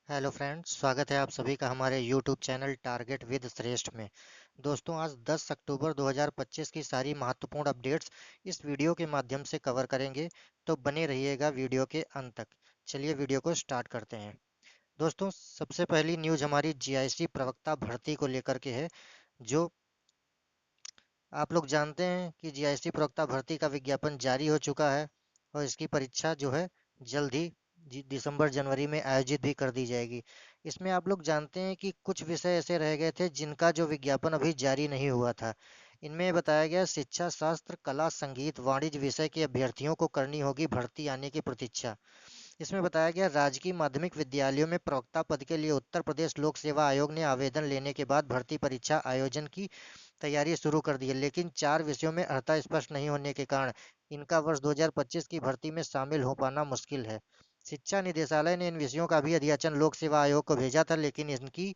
Hello friends, स्वागत है आप सभी का हमारे यूट्यूब चैनल टारगेट विद श्रेष्ठ में। दोस्तों, आज 10 अक्टूबर 2025 की सारी महत्वपूर्ण अपडेट्स इस वीडियो के माध्यम से कवर करेंगे, तो बने रहिएगा वीडियो के अंत तक। चलिए वीडियो को स्टार्ट करते हैं। दोस्तों, सबसे पहली न्यूज हमारी जीआईसी प्रवक्ता भर्ती को लेकर के है। जो आप लोग जानते हैं कि जीआईसी प्रवक्ता भर्ती का विज्ञापन जारी हो चुका है और इसकी परीक्षा जो है जल्द ही दिसंबर जनवरी में आयोजित भी कर दी जाएगी। इसमें आप लोग जानते हैं कि कुछ विषय ऐसे रह गए थे जिनका जो विज्ञापन अभी जारी नहीं हुआ था। इनमें बताया गया शिक्षा शास्त्र कला संगीत वाणिज्य विषय के अभ्यर्थियों को करनी होगी भर्ती आने की प्रतीक्षा। इसमें बताया गया राजकीय माध्यमिक विद्यालयों में प्रवक्ता पद के लिए उत्तर प्रदेश लोक सेवा आयोग ने आवेदन लेने के बाद भर्ती परीक्षा आयोजन की तैयारी शुरू कर दी है, लेकिन चार विषयों में अर्हता स्पष्ट नहीं होने के कारण इनका वर्ष 2025 की भर्ती में शामिल हो पाना मुश्किल है। शिक्षा निदेशालय ने इन विषयों का भी अध्याचन लोक सेवा आयोग को भेजा था, लेकिन इनकी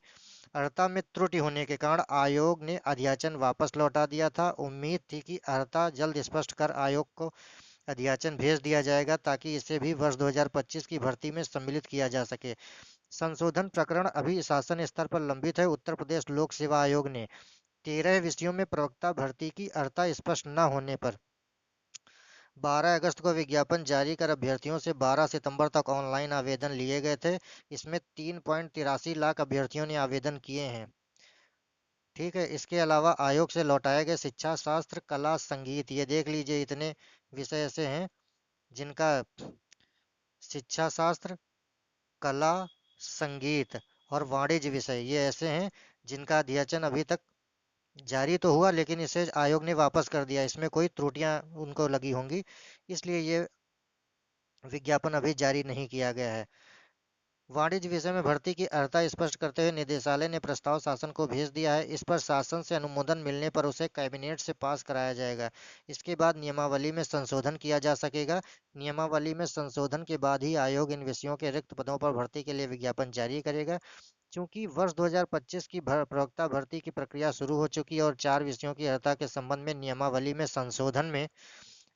अर्हता में त्रुटि होने के कारण आयोग ने अध्याचन वापस लौटा दिया था। उम्मीद थी कि अर्हता जल्द स्पष्ट कर आयोग को अध्याचन भेज दिया जाएगा ताकि इसे भी वर्ष 2025 की भर्ती में सम्मिलित किया जा सके। संशोधन प्रकरण अभी शासन स्तर पर लंबित है। उत्तर प्रदेश लोक सेवा आयोग ने 13 विषयों में प्रवक्ता भर्ती की अर्हता स्पष्ट न होने पर 12 अगस्त को विज्ञापन जारी कर अभ्यर्थियों से 12 सितंबर तक ऑनलाइन आवेदन लिए गए थे। इसमें 3.83 लाख अभ्यर्थियों ने आवेदन किए हैं। ठीक है, इसके अलावा आयोग से लौटाए गए शिक्षा शास्त्र कला संगीत, ये देख लीजिए, इतने विषय ऐसे हैं जिनका शिक्षा शास्त्र कला संगीत और वाणिज्य विषय ये ऐसे हैं जिनका अध्ययन अभी तक जारी तो हुआ, लेकिन इसे आयोग ने वापस कर दिया। इसमें कोई त्रुटियां उनको लगी होंगी, इसलिए ये विज्ञापन अभी जारी नहीं किया गया है। वाणिज्य विषय में भर्ती की अर्हता स्पष्ट करते हुए निदेशालय ने प्रस्ताव शासन को भेज दिया है। इस पर शासन से अनुमोदन मिलने पर उसे कैबिनेट से पास कराया जाएगा। इसके बाद नियमावली में संशोधन किया जा सकेगा। नियमावली में संशोधन के बाद ही आयोग इन विषयों के रिक्त पदों पर भर्ती के लिए विज्ञापन जारी करेगा। चूंकि वर्ष 2025 की प्रवक्ता भर्ती की प्रक्रिया शुरू हो चुकी है और चार विषयों की अर्हता के संबंध में नियमावली में संशोधन में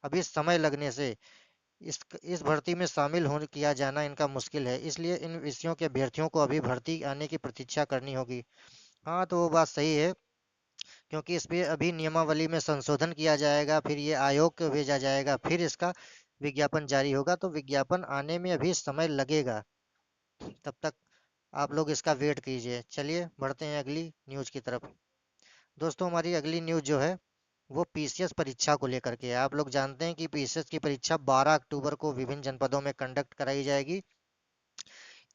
अभी समय लगने से इस भर्ती में शामिल होने किया जाना इनका मुश्किल है, इसलिए इन विषयों के अभ्यर्थियों को अभी भर्ती आने की प्रतीक्षा करनी होगी। हाँ, तो वो बात सही है, क्योंकि इस पे अभी नियमावली में संशोधन किया जाएगा, फिर ये आयोग को भेजा जाएगा, फिर इसका विज्ञापन जारी होगा, तो विज्ञापन आने में अभी समय लगेगा। तब तक आप लोग इसका वेट कीजिए। चलिए बढ़ते हैं अगली न्यूज़ की तरफ। दोस्तों, हमारी अगली न्यूज़ जो है वो पीसीएस परीक्षा को लेकर के है। आप लोग जानते हैं कि पीसीएस की परीक्षा 12 अक्टूबर को विभिन्न जनपदों में कंडक्ट कराई जाएगी।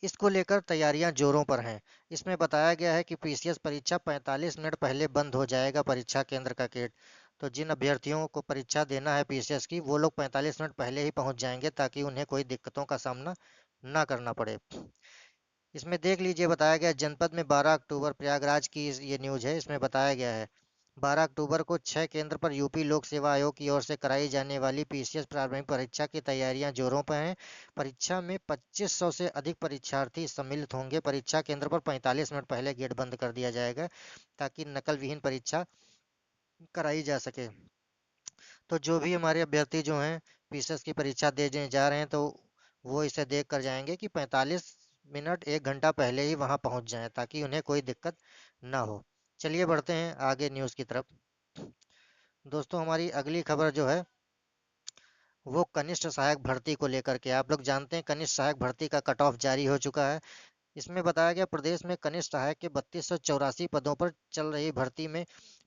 इसको लेकर तैयारियां जोरों पर हैं। इसमें बताया गया है कि पीसीएस परीक्षा 45 मिनट पहले बंद हो जाएगा परीक्षा केंद्र का गेट। तो जिन अभ्यर्थियों को परीक्षा देना है पीसीएस की, वो लोग 45 मिनट पहले ही पहुंच जाएंगे ताकि उन्हें कोई दिक्कतों का सामना ना करना पड़े। इसमें देख लीजिए, बताया गया जनपद में 12 अक्टूबर प्रयागराज की ये न्यूज़ है। इसमें बताया गया है 12 अक्टूबर को 6 केंद्र पर यूपी लोक सेवा आयोग की ओर से कराई जाने वाली पीसीएस प्रारंभिक परीक्षा की तैयारियां जोरों पर हैं। परीक्षा में 2500 से अधिक परीक्षार्थी सम्मिलित होंगे। परीक्षा केंद्र पर 45 मिनट पहले गेट बंद कर दिया जाएगा ताकि नकल विहीन परीक्षा कराई जा सके। तो जो भी हमारे अभ्यर्थी जो हैं पीसीएस की परीक्षा देने जा रहे हैं, तो वो इसे देख कर जाएंगे कि 45 मिनट 1 घंटा पहले ही वहां पहुंच जाएं ताकि उन्हें कोई दिक्कत ना हो। चलिए बढ़ते हैं आगे न्यूज़ की तरफ। दोस्तों, हमारी अगली खबर जो है वो कनिष्ठ सहायक भर्ती को लेकर के। आप लोग जानते हैं कनिष्ठ सहायक भर्ती का कट ऑफ जारी हो चुका है। इसमें बताया गया प्रदेश में कनिष्ठ सहायक के 3284 पदों पर चल रही भर्ती में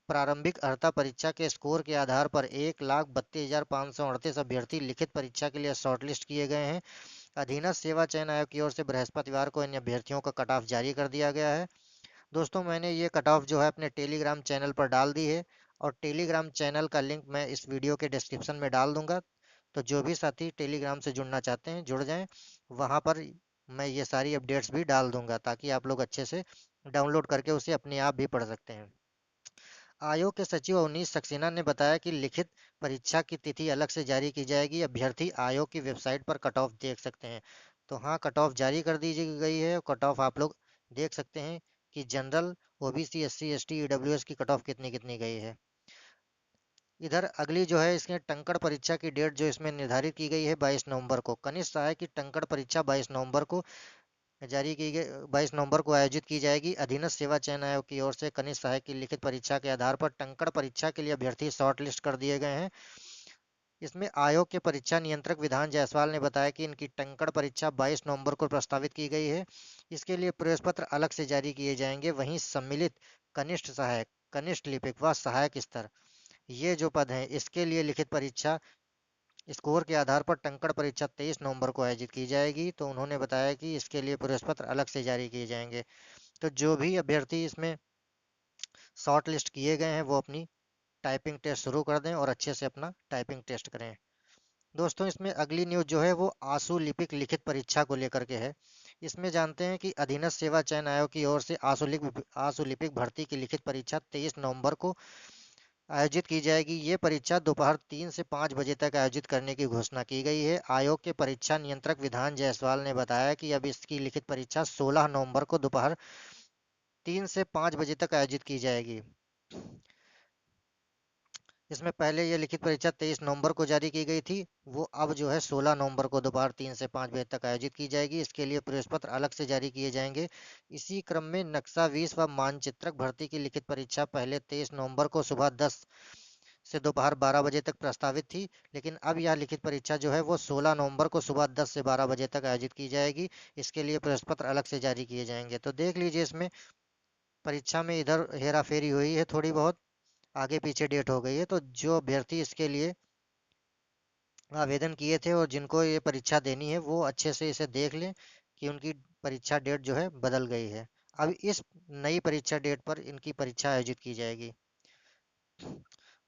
प्रारंभिक अर्हता परीक्षा के स्कोर के आधार पर 1,32,538 अभ्यर्थी लिखित परीक्षा के लिए शॉर्टलिस्ट किए गए हैं। अधीनस्थ सेवा चयन आयोग की ओर से बृहस्पतिवार को इन अभ्यर्थियों का कट ऑफ जारी कर दिया गया है। दोस्तों, मैंने ये कट ऑफ जो है अपने टेलीग्राम चैनल पर डाल दी है और टेलीग्राम चैनल का लिंक मैं इस वीडियो के डिस्क्रिप्शन में डाल दूंगा। तो जो भी साथी टेलीग्राम से जुड़ना चाहते हैं जुड़ जाएं। वहाँ पर मैं ये सारी अपडेट्स भी डाल दूंगा ताकि आप लोग अच्छे से डाउनलोड करके उसे अपने आप भी पढ़ सकते हैं। आयोग के सचिव अवनीश सक्सेना ने बताया कि लिखित परीक्षा की तिथि अलग से जारी की जाएगी। अभ्यर्थी आयोग की वेबसाइट पर कट ऑफ देख सकते हैं। तो हाँ, कट ऑफ जारी कर दी गई है। कट ऑफ आप लोग देख सकते हैं कि general OBC SC ST EWS की कट ऑफ कितनी कितनी गई है। इधर अगली जो है इसके टंकण परीक्षा की डेट जो इसमें निर्धारित की गई है 22 नवंबर को। कनिष्ठ सहायक की टंकण परीक्षा 22 नवंबर को जारी की गई 22 नवंबर को आयोजित की जाएगी। अधीनस्थ सेवा चयन आयोग की ओर से कनिष्ठ सहायक की लिखित परीक्षा के आधार पर टंकण परीक्षा के लिए अभ्यर्थी शॉर्ट लिस्ट कर दिए गए हैं। इसमें आयोग के परीक्षा नियंत्रक विधान जायसवाल ने बताया कि इनकी टंकण परीक्षा 22 नवंबर को प्रस्तावित की गई है। इसके लिए प्रवेश पत्र अलग से जारी किए जाएंगे। वहीं सम्मिलित कनिष्ठ सहायक, कनिष्ठ लिपिक व सहायक स्तर, ये जो पद हैं, इसके लिए लिखित परीक्षा स्कोर के आधार पर टंकण परीक्षा 23 नवंबर को आयोजित की जाएगी। तो उन्होंने बताया कि इसके लिए प्रवेश पत्र अलग से जारी किए जाएंगे। तो जो भी अभ्यर्थी इसमें शॉर्ट लिस्ट किए गए हैं वो अपनी टाइपिंग टेस्ट शुरू कर दें और अच्छे से अपना टाइपिंग टेस्ट करें। दोस्तों इसमें अगली न्यूज़ जो है वो आशु लिपिक लिखित परीक्षा को लेकर के है। इसमें जानते हैं कि अधीनस्थ सेवा चयन आयोग की ओर से आशु लिपिक भर्ती की लिखित परीक्षा 23 नवंबर को आयोजित की जाएगी। ये परीक्षा दोपहर 3 से 5 बजे तक आयोजित करने की घोषणा की गई है। आयोग के परीक्षा नियंत्रक विधान जायसवाल ने बताया कि अब इसकी लिखित परीक्षा 16 नवंबर को दोपहर 3 से 5 बजे तक आयोजित की जाएगी। इसमें पहले ये लिखित परीक्षा 23 नवंबर को जारी की गई थी, वो अब जो है 16 नवंबर को दोपहर 3 से 5 बजे तक आयोजित की जाएगी। इसके लिए प्रवेश पत्र अलग से जारी किए जाएंगे। इसी क्रम में नक्शा 20 व मानचित्रक भर्ती की लिखित परीक्षा पहले 23 नवंबर को सुबह 10 से दोपहर 12 बजे तक प्रस्तावित थी, लेकिन अब यह लिखित परीक्षा जो है वो 16 नवंबर को सुबह 10 से 12 बजे तक आयोजित की जाएगी। इसके लिए प्रवेश पत्र अलग से जारी किए जाएंगे। तो देख लीजिए इसमें परीक्षा में इधर हेरा फेरी हुई है, थोड़ी बहुत आगे पीछे डेट हो गई है। तो जो अभ्यर्थी इसके लिए आवेदन किए थे और जिनको ये परीक्षा देनी है वो अच्छे से इसे देख लें कि उनकी परीक्षा डेट जो है बदल गई है। अब इस नई परीक्षा डेट पर इनकी परीक्षा आयोजित की जाएगी।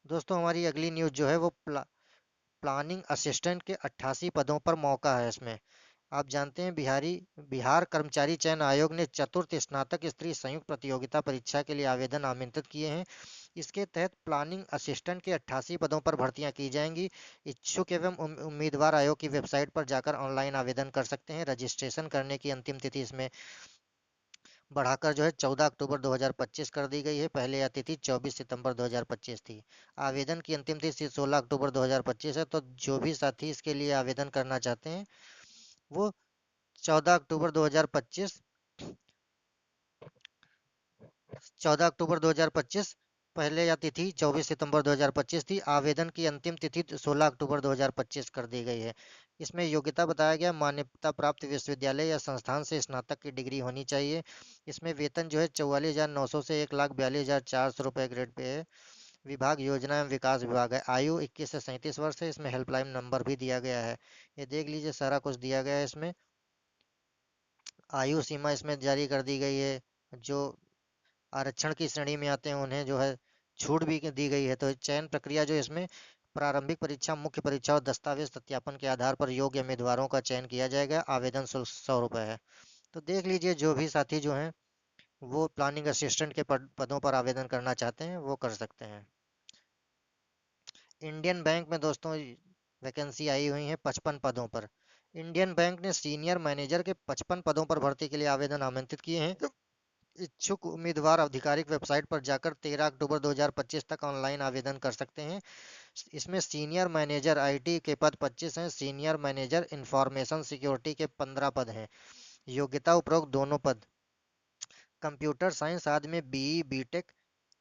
दोस्तों हमारी अगली न्यूज़ जो है वो प्लानिंग असिस्टेंट के 88 पदों पर मौका है इसमें। आप जानते हैं बिहार कर्मचारी चयन आयोग ने चतुर्थ स्नातक स्तरीय संयुक्त प्रतियोगिता परीक्षा के लिए आवेदन आमंत्रित किए हैं। इसके तहत प्लानिंग असिस्टेंट के 88 पदों पर भर्तियां की जाएंगी। इच्छुक एवं उम्मीदवार आयोग की वेबसाइट पर जाकर ऑनलाइन आवेदन कर सकते हैं। रजिस्ट्रेशन करने की अंतिम तिथि इसमें बढ़ाकर जो है 14 अक्टूबर 2025 कर दी गई है। पहले यह तिथि 24 सितंबर 2025 थी। आवेदन की अंतिम तिथि 16 अक्टूबर 2025 है। तो जो भी साथी इसके लिए आवेदन करना चाहते हैं वो 14 अक्टूबर 2025 14 अक्टूबर 2025 पहले यह तिथि 24 सितंबर 2025 थी। आवेदन की अंतिम तिथि 16 अक्टूबर 2025 कर दी गई है। इसमें योग्यता बताया गया मान्यता प्राप्त विश्वविद्यालय या संस्थान से स्नातक की डिग्री होनी चाहिए। इसमें वेतन जो है 44,900 से 1,42,400 रुपये ग्रेड पे है। विभाग योजना एवं विकास विभाग है। आयु 21 से 37 वर्ष है। इसमें हेल्पलाइन नंबर भी दिया गया है। ये देख लीजिए सारा कुछ दिया गया है इसमें। आयु सीमा इसमें जारी कर दी गई है। जो आरक्षण की श्रेणी में आते हैं उन्हें जो है छूट भी दी गई है। तो चयन प्रक्रिया जो इसमें प्रारंभिक परीक्षा, मुख्य परीक्षा और दस्तावेज सत्यापन के आधार पर योग्य उम्मीदवारों का चयन किया जाएगा। आवेदन शुल्क 100 रुपये है। तो देख लीजिए जो भी साथी जो हैं वो प्लानिंग असिस्टेंट के पदों पर आवेदन करना चाहते हैं वो कर सकते हैं। इंडियन बैंक में दोस्तों वैकेंसी आई हुई है 55 पदों पर। इंडियन बैंक ने सीनियर मैनेजर के 55 पदों पर भर्ती के लिए आवेदन आमंत्रित किए हैं। इच्छुक उम्मीदवार आधिकारिक वेबसाइट पर जाकर 13 अक्टूबर 2025 तक ऑनलाइन आवेदन कर सकते हैं। इसमें सीनियर मैनेजर आईटी के पद 25 हैं। सीनियर मैनेजर इंफॉर्मेशन सिक्योरिटी के 15 पद हैं। योग्यता उपरोक्त दोनों पद कंप्यूटर साइंस आदि में बीई, बीटेक,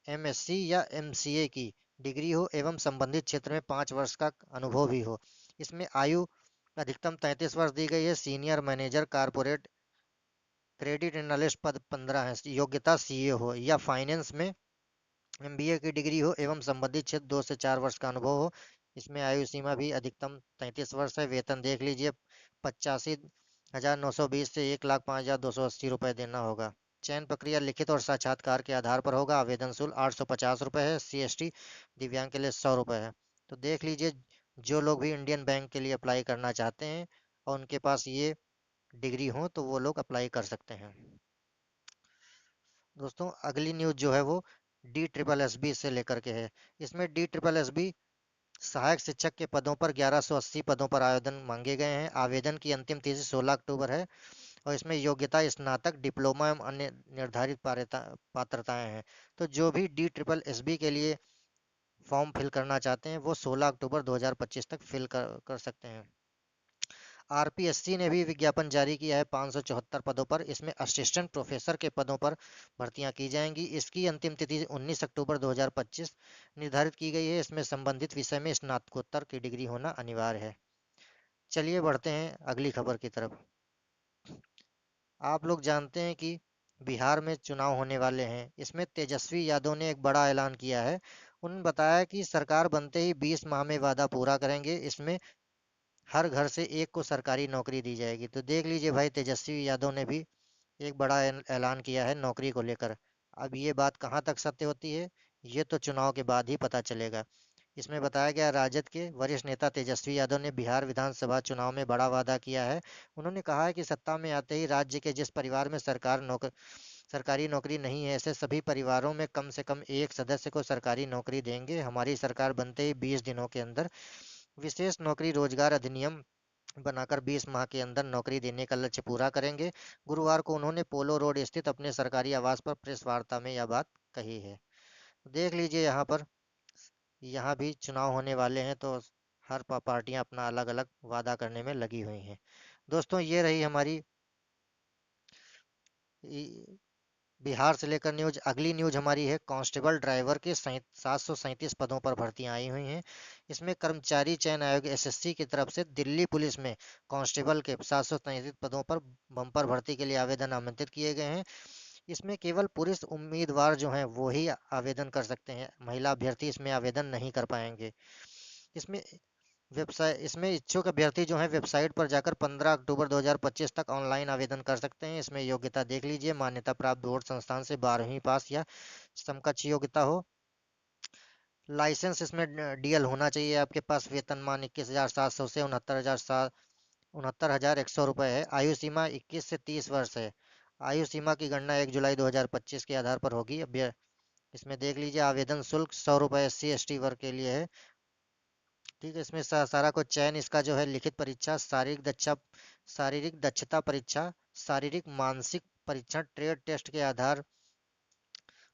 एमएससी या एमसीए की डिग्री हो एवं संबंधित क्षेत्र में 5 वर्ष का अनुभव भी हो। इसमें आयु अधिकतम 33 वर्ष दी गई है। Senior manager corporate credit analyst पद 15 है। योग्यता सीए हो या फाइनेंस में एमबीए की डिग्री हो एवं संबंधित क्षेत्र 2 से 4 वर्ष का अनुभव हो। इसमें आयु सीमा भी अधिकतम 33 वर्ष है। वेतन देख लीजिए 85,920 से 1,05,280 रुपये देना होगा। चयन प्रक्रिया लिखित और साक्षात्कार के आधार पर होगा। आवेदन शुल्क 850 रुपये है। सीएसटी दिव्यांग के लिए 100 रुपये है। तो देख लीजिए जो लोग भी इंडियन बैंक के लिए अप्लाई करना चाहते हैं और उनके पास ये डिग्री हो तो वो लोग अप्लाई कर सकते हैं। दोस्तों अगली न्यूज़ जो है वो डी ट्रिपल एस बी से लेकर के है। इसमें डी ट्रिपल एस बी सहायक शिक्षक के पदों पर 1180 पदों पर आवेदन मांगे गए हैं। आवेदन की अंतिम तिथि 16 अक्टूबर है और इसमें योग्यता स्नातक, डिप्लोमा एवं अन्य निर्धारित पात्रताएं हैं। तो जो भी डी ट्रिपल एस बी के लिए फॉर्म फिल करना चाहते हैं वो 16 अक्टूबर 2025 तक फिल कर सकते हैं। आरपीएससी ने भी विज्ञापन जारी किया है 574 पदों पर। इसमें असिस्टेंट प्रोफेसर के पदों पर भर्तियां की जाएंगी। इसकी अंतिम तिथि 19 अक्टूबर 2025 निर्धारित की गई है। इसमें संबंधित विषय में स्नातकोत्तर की डिग्री होना अनिवार्य है। चलिए बढ़ते हैं अगली खबर की तरफ। आप लोग जानते हैं कि बिहार में चुनाव होने वाले हैं। इसमें तेजस्वी यादव ने एक बड़ा ऐलान किया है। उन्होंने बताया कि सरकार बनते ही 20 माह में वादा पूरा करेंगे। इसमें हर घर से एक को सरकारी नौकरी दी जाएगी। तो देख लीजिए भाई, तेजस्वी यादव ने भी एक बड़ा ऐलान किया है नौकरी को लेकर। अब ये बात कहाँ तक सत्य होती है, ये तो चुनाव के बाद ही पता चलेगा। इसमें बताया गया, राजद के वरिष्ठ नेता तेजस्वी यादव ने बिहार विधानसभा चुनाव में बड़ा वादा किया है। उन्होंने कहा है कि सत्ता में आते ही राज्य के जिस परिवार में सरकारी नौकरी नहीं है, ऐसे सभी परिवारों में कम से कम एक सदस्य को सरकारी नौकरी देंगे। हमारी सरकार बनते ही 20 दिनों के अंदर विशेष नौकरी रोजगार अधिनियम बनाकर 20 माह के अंदर नौकरी देने का लक्ष्य पूरा करेंगे। गुरुवार को उन्होंने पोलो रोड स्थित अपने सरकारी आवास पर प्रेस वार्ता में यह बात कही है। देख लीजिए, यहाँ भी चुनाव होने वाले हैं, तो हर पार्टियां अपना अलग अलग वादा करने में लगी हुई हैं। दोस्तों, ये रही हमारी बिहार से लेकर न्यूज। अगली न्यूज हमारी है, कांस्टेबल ड्राइवर के 737 पदों पर भर्तियां आई हुई हैं। इसमें कर्मचारी चयन आयोग एसएससी की तरफ से दिल्ली पुलिस में कांस्टेबल के 737 पदों पर बम्पर भर्ती के लिए आवेदन आमंत्रित किए गए हैं। इसमें केवल पुरुष उम्मीदवार जो हैं वो ही आवेदन कर सकते हैं, महिला अभ्यर्थी इसमें आवेदन नहीं कर पाएंगे। इसमें इसमें इच्छुक अभ्यर्थी जो है वेबसाइट पर जाकर 15 अक्टूबर 2025 तक ऑनलाइन आवेदन कर सकते हैं। इसमें योग्यता देख लीजिए, मान्यता प्राप्त बोर्ड संस्थान से 12वीं पास या समकक्ष योग्यता हो। लाइसेंस इसमें डीएल होना चाहिए आपके पास। वेतनमान 21,700 से 69,100 रुपये है। आयु सीमा 21 से 30 वर्ष है। आयु सीमा की गणना 1 जुलाई 2025 के आधार पर होगी। अब इसमें देख लीजिए, आवेदन शुल्क 100 रुपये SC ST वर्ग के लिए है। ठीक है, इसमें सारा कुछ चयन इसका जो है, लिखित परीक्षा, शारीरिक दक्षता परीक्षा, शारीरिक मानसिक परीक्षण, ट्रेड टेस्ट के आधार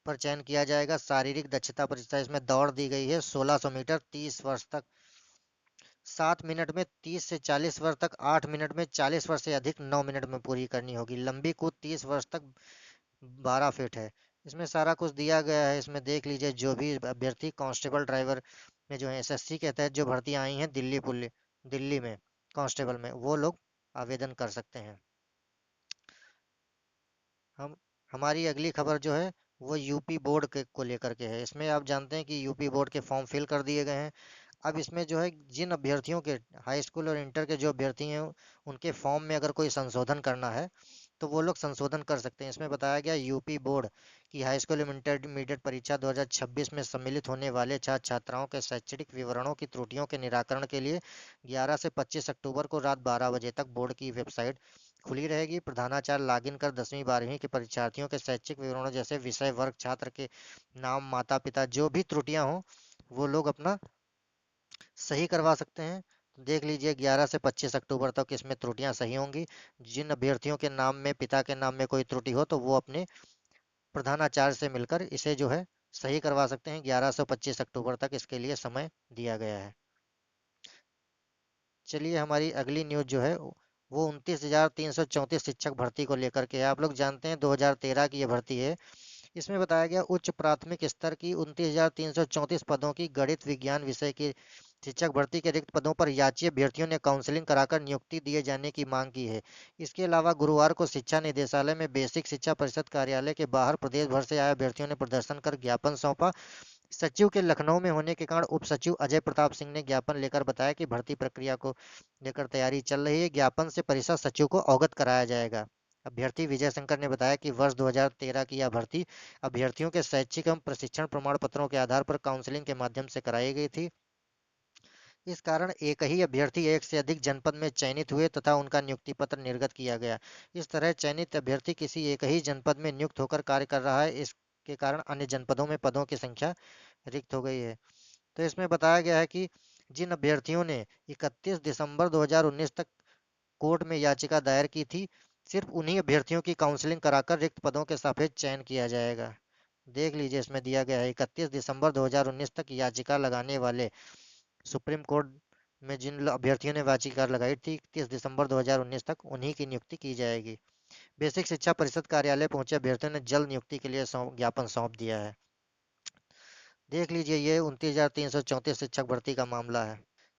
पर चयन किया जाएगा। शारीरिक दक्षता परीक्षा इसमें दौड़ दी गई है 1600 मीटर 30 वर्ष तक 7 मिनट में, 30 से 40 वर्ष तक 8 मिनट में, 40 वर्ष से अधिक 9 मिनट में पूरी करनी होगी। लंबी कूद 30 वर्ष तक 12 फीट है। इसमें सारा कुछ दिया गया है। इसमें देख लीजिए, जो भी अभ्यर्थी कांस्टेबल ड्राइवर में जो है एसएससी के तहत जो भर्तियां आई हैं दिल्ली में कांस्टेबल में, वो लोग आवेदन कर सकते हैं। हम हमारी अगली खबर जो है वो यूपी बोर्ड के को लेकर के है। इसमें आप जानते हैं कि यूपी बोर्ड के फॉर्म फिल कर दिए गए हैं। अब इसमें जो है, जिन अभ्यर्थियों के हाई स्कूल और इंटर के जो अभ्यर्थी हैं, उनके फॉर्म में अगर कोई संशोधन करना है तो वो लोग संशोधन कर सकते हैं। इसमें बताया गया, यूपी बोर्ड की हाई स्कूल एवं इंटरमीडिएट परीक्षा 2026 में सम्मिलित होने वाले छात्र छात्राओं के शैक्षणिक विवरणों की त्रुटियों के निराकरण के लिए 11 से 25 अक्टूबर को रात 12 बजे तक बोर्ड की वेबसाइट खुली रहेगी। प्रधानाचार्य लॉगिन कर 10वीं 12वीं के परीक्षार्थियों के शैक्षिक विवरणों जैसे विषय, वर्ग, छात्र के नाम, माता पिता, जो भी त्रुटियां हों वो लोग अपना सही करवा सकते हैं। तो देख लीजिए, 11 से 25 अक्टूबर तक इसमें त्रुटियां सही होंगी। जिन अभ्यर्थियों के नाम में, पिता के नाम में कोई त्रुटि हो तो वो अपने प्रधानाचार्य से मिलकर इसे जो है सही करवा सकते हैं। 11 से 25 अक्टूबर तक इसके लिए समय दिया गया है। चलिए, हमारी अगली न्यूज जो है वो 29,334 शिक्षक भर्ती को लेकर के है। आप लोग जानते हैं 2013 की ये भर्ती है। इसमें बताया गया, उच्च प्राथमिक स्तर की 29,334 पदों की गणित विज्ञान विषय की शिक्षक भर्ती के रिक्त पदों पर याची अभ्यर्थियों ने काउंसलिंग कराकर नियुक्ति दिए जाने की मांग की है। इसके अलावा गुरुवार को शिक्षा निदेशालय में बेसिक शिक्षा परिषद कार्यालय के बाहर प्रदेश भर से आए अभ्यर्थियों ने प्रदर्शन कर ज्ञापन सौंपा। सचिव के लखनऊ में होने के कारण उप सचिव अजय प्रताप सिंह ने ज्ञापन लेकर बताया कि भर्ती प्रक्रिया को लेकर तैयारी चल रही है। ज्ञापन से परिषद सचिव को अवगत कराया जाएगा। अभ्यर्थी विजय शंकर ने बताया कि वर्ष 2013 की यह भर्ती अभ्यर्थियों के शैक्षिक एवं प्रशिक्षण प्रमाण पत्रों के आधार पर काउंसलिंग के माध्यम से कराई गई थी। इस कारण एक ही अभ्यर्थी एक से अधिक जनपद में चयनित हुए तथा उनका नियुक्ति पत्र निर्गत किया गया। इस तरह चयनित अभ्यर्थी किसी एक ही जनपद में नियुक्त होकर कार्य कर रहा है। इसके कारण अन्य जनपदों में पदों की संख्या रिक्त हो गई है। तो इसमें बताया गया है कि जिन अभ्यर्थियों ने 31 दिसंबर 2019 तक कोर्ट में याचिका दायर की थी, सिर्फ उन्हीं अभ्यर्थियों की काउंसलिंग कराकर रिक्त पदों के सापेक्ष चयन किया जाएगा। देख लीजिए, इसमें दिया गया है 31 दिसंबर 2019 तक याचिका लगाने वाले सुप्रीम कोर्ट में जिन अभ्यर्थियों ने वाचिका लगाई थी 31 दिसंबर 2019 तक उन्हीं की नियुक्ति की जाएगी। बेसिक शिक्षा परिषद कार्यालय पहुंचे अभ्यर्थियों ने जल्द नियुक्ति के लिए ज्ञापन सौंप दिया है। देख लीजिए, ये 29,334 शिक्षक भर्ती का मामला है।